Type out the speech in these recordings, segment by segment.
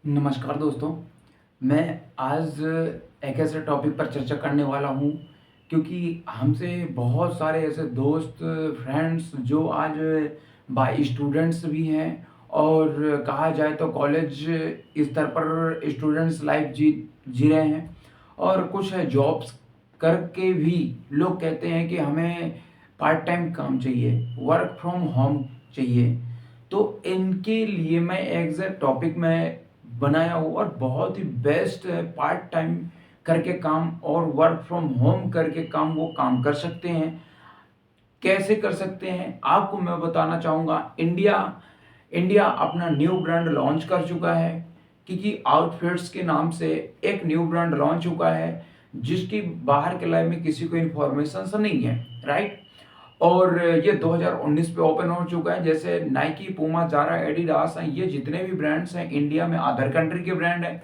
नमस्कार दोस्तों। मैं आज एक ऐसे टॉपिक पर चर्चा करने वाला हूँ क्योंकि हमसे बहुत सारे ऐसे दोस्त, फ्रेंड्स जो आज बाय स्टूडेंट्स भी हैं और कहा जाए तो कॉलेज स्तर पर स्टूडेंट्स लाइफ जी जी रहे हैं और कुछ है जॉब्स करके भी लोग कहते हैं कि हमें पार्ट टाइम काम चाहिए, वर्क फ्रॉम होम चाहिए। तो इनके लिए मैं एग्जैक्ट टॉपिक में बनाया हूँ और बहुत ही बेस्ट है। पार्ट टाइम करके काम और वर्क फ्रॉम होम करके काम वो काम कर सकते हैं। कैसे कर सकते हैं आपको मैं बताना चाहूँगा। इंडिया इंडिया अपना न्यू ब्रांड लॉन्च कर चुका है क्योंकि आउटफिट्स के नाम से एक न्यू ब्रांड लॉन्च चुका है जिसकी बाहर के लाइफ में किसी को इन्फॉर्मेशन नहीं है, राइट। और ये 2019 पे ओपन हो चुका है। जैसे नाइकी, पूमा, जारा, एडिडास हैं, ये जितने भी ब्रांड्स हैं इंडिया में अदर कंट्री के ब्रांड हैं,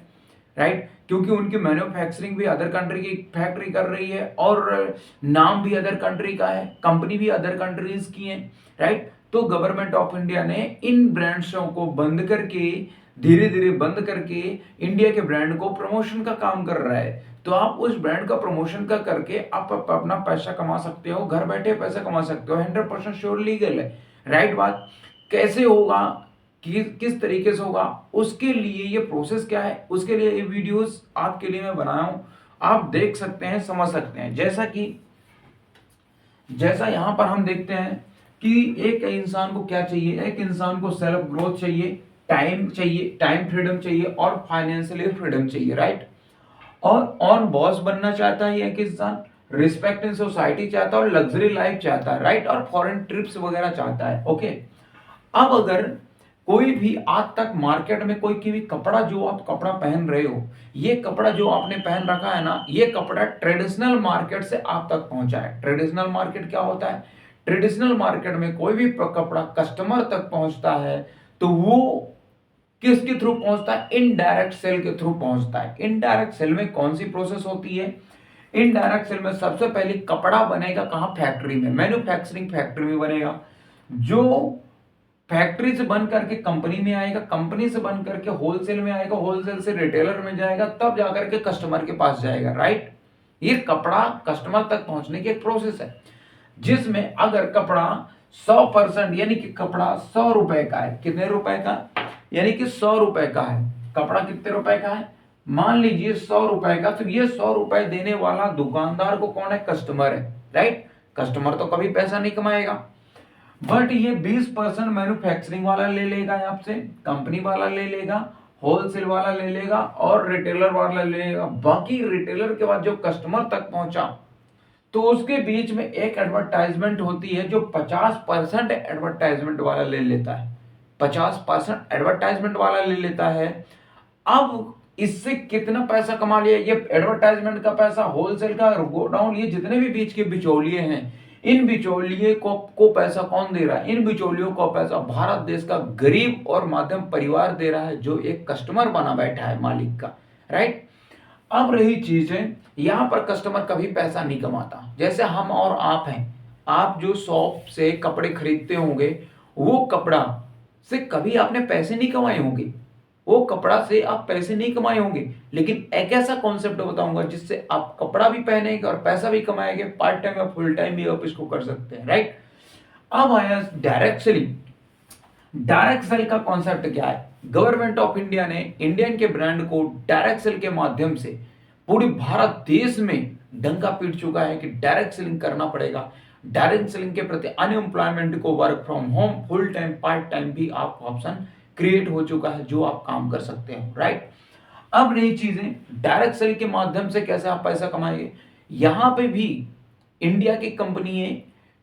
राइट। क्योंकि उनकी मैन्युफैक्चरिंग भी अदर कंट्री की फैक्ट्री कर रही है और नाम भी अदर कंट्री का है, कंपनी भी अदर कंट्रीज की है, राइट। तो गवर्नमेंट ऑफ इंडिया ने इन ब्रांड्सों को बंद करके, धीरे धीरे बंद करके इंडिया के ब्रांड को प्रमोशन का काम कर रहा है। तो आप उस ब्रांड का प्रमोशन का करके आप अपना पैसा कमा सकते हो, घर बैठे पैसा कमा सकते हो। 100% श्योर लीगल है, राइट। बात कैसे होगा, किस तरीके से होगा, उसके लिए ये प्रोसेस क्या है, उसके लिए ये वीडियोस आपके लिए मैं बनाया हूं। आप देख सकते हैं, समझ सकते हैं। जैसा यहां पर हम देखते हैं कि एक इंसान को क्या चाहिए। एक इंसान को सेल्फ ग्रोथ चाहिए, टाइम फ्रीडम चाहिए और फाइनेंशियली फ्रीडम चाहिए, राइट। और ऑन बॉस बनना चाहता है एक इंसान, रिस्पेक्ट इन सोसाइटी चाहता है और लग्जरी लाइफ चाहता है, राइट। और फॉरेन ट्रिप्स वगैरह चाहता है, ओके। अब अगर कोई भी आज तक मार्केट में कोई की भी कपड़ा, जो आप कपड़ा पहन रहे हो, ये कपड़ा जो आपने पहन रखा है ना, ये कपड़ा ट्रेडिशनल मार्केट से आप तक पहुंचा है। ट्रेडिशनल मार्केट क्या होता है? ट्रेडिशनल मार्केट में कोई भी कपड़ा कस्टमर तक पहुंचता है तो वो किसके थ्रू पहुंचता है? इनडायरेक्ट सेल के थ्रू पहुंचता है। इनडायरेक्ट सेल में कौन सी प्रोसेस होती है? इनडायरेक्ट सेल में सबसे पहले कपड़ा बनेगा कहां? फैक्ट्री में, मैन्युफैक्चरिंग फैक्ट्री में बनेगा। जो फैक्ट्री से बन करके कंपनी में आएगा, कंपनी से बन करके होलसेल में आएगा, होलसेल से रिटेलर में जाएगा, तब जाकर के कस्टमर के पास जाएगा, राइट। ये कपड़ा कस्टमर तक पहुंचने की एक प्रोसेस है जिसमें अगर कपड़ा 100% यानी कि कपड़ा 100 रुपए का है, कितने रुपए का? यानी कि 100 रुपए का है। कपड़ा कितने रुपए का है? मान लीजिए 100 रुपए का। तो ये 100 रुपए देने वाला दुकानदार को कौन है? कस्टमर है, राइट। कस्टमर तो कभी पैसा नहीं कमाएगा, बट ये 20% मैन्युफैक्चरिंग वाला ले लेगा आपसे, कंपनी वाला ले लेगा, होलसेल वाला ले लेगा और रिटेलर वाला ले लेगा। बाकी रिटेलर के बाद जो कस्टमर तक पहुंचा तो उसके बीच में एक एडवर्टाइजमेंट होती है जो 50% एडवर्टाइजमेंट वाला ले लेता है। 50% एडवर्टाइजमेंट वाला ले लेता है। अब इससे कितना पैसा कमा लिया? ये एडवर्टाइजमेंट का पैसा, होलसेल का गोडाउन, ये जितने भी बीच के बिचौलिए हैं, इन बिचौलिए को पैसा कौन दे रहा है? इन बिचौलियों को पैसा भारत देश का गरीब और मध्यम परिवार दे रहा है, जो एक कस्टमर बना बैठा है मालिक का, राइट। अब रही चीजें, यहां पर कस्टमर कभी पैसा नहीं कमाता। जैसे हम और आप हैं, आप जो शॉप से कपड़े खरीदते होंगे, वो कपड़ा से कभी आपने पैसे नहीं कमाए होंगे, वो कपड़ा से आप पैसे नहीं कमाए होंगे। लेकिन एक ऐसा कॉन्सेप्ट बताऊंगा जिससे आप कपड़ा भी पहनेंगे और पैसा भी कमाएंगे। पार्ट टाइम या फुल टाइम भी आप इसको कर सकते हैं, राइट। अब आया डायरेक्ट सेलिंग। डायरेक्ट सेल का कॉन्सेप्ट क्या है? गवर्नमेंट ऑफ इंडिया ने इंडियन के ब्रांड को डायरेक्ट सेल के माध्यम से पूरी भारत देश में डंका पीट चुका है कि डायरेक्ट सेलिंग करना पड़ेगा। डायरेक्ट सेलिंग के प्रति अनएम्प्लॉयमेंट को work from home, full time, part time भी आपको ऑप्शन क्रिएट हो चुका है जो आप काम कर सकते हो, राइट। अब नई चीजें, डायरेक्ट सेल के माध्यम से कैसे आप पैसा कमाएंगे। यहां पे भी इंडिया की कंपनी है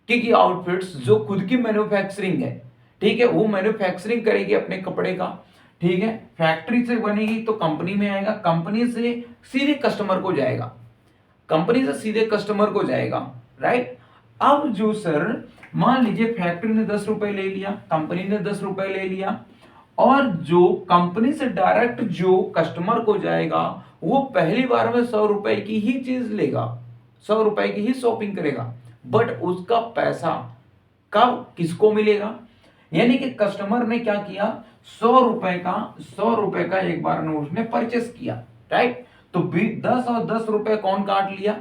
किकी आउटफिट्स, जो खुद की मैन्युफैक्चरिंग है, ठीक है। वो मैन्युफैक्चरिंग करेगी अपने कपड़े का, ठीक है। फैक्ट्री से बनेगी तो कंपनी में आएगा, कंपनी से सीधे कस्टमर को जाएगा, कंपनी से सीधे कस्टमर को जाएगा, राइट। अब जो सर, मान लीजिए फैक्ट्री ने 10 रुपए ले लिया, कंपनी ने 10 रुपए ले लिया, और जो कंपनी से डायरेक्ट जो कस्टमर को जाएगा वो पहली बार में 100 रुपए की ही चीज लेगा, 100 रुपए की ही शॉपिंग करेगा। बट उसका पैसा कब किसको मिलेगा? यानी कि कस्टमर ने क्या किया, 100 रुपए का एक बार में उसने परचेस किया, राइट। तो 10 और 10 रुपए कौन काट लिया,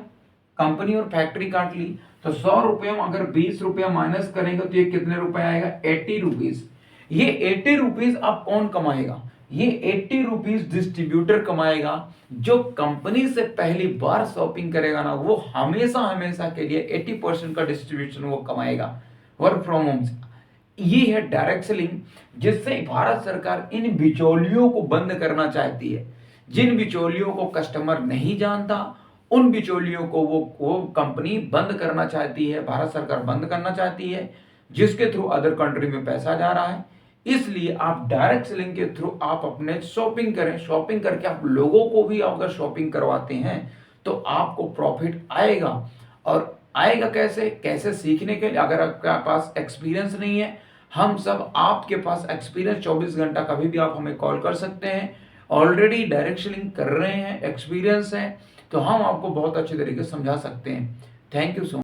कंपनी और फैक्ट्री काट ली। तो 100 रुपए में अगर 20 रुपया माइनस करेंगे तो ये कितने रुपए आएगा, 80 रुपीज। ये 80 रुपीज अब कौन कमाएगा, ये 80 रुपीज डिस्ट्रीब्यूटर कमाएगा। जो कंपनी से पहली बार शॉपिंग करेगा ना, वो हमेशा हमेशा के लिए 80% का डिस्ट्रीब्यूशन वो कमाएगा वर्क फ्रॉम होम से। ये है डायरेक्ट सेलिंग, जिससे भारत सरकार इन बिचौलियों को बंद करना चाहती है। जिन बिचौलियों को कस्टमर नहीं जानता, उन बिचौलियों को वो कंपनी बंद करना चाहती है, भारत सरकार बंद करना चाहती है, जिसके थ्रू अदर कंट्री में पैसा जा रहा है। इसलिए आप डायरेक्ट सेलिंग के थ्रू आप अपने शॉपिंग करें, शॉपिंग करके आप लोगों को भी अगर शॉपिंग करवाते हैं तो आपको प्रॉफिट आएगा। और आएगा कैसे, कैसे सीखने के लिए, अगर आपके पास एक्सपीरियंस नहीं है, हम सब आपके पास एक्सपीरियंस 24 घंटा कभी भी आप हमें कॉल कर सकते हैं। ऑलरेडी डायरेक्ट सेलिंग कर रहे हैं, एक्सपीरियंस है, तो हम आपको बहुत अच्छे तरीके से समझा सकते हैं। Thank you so much.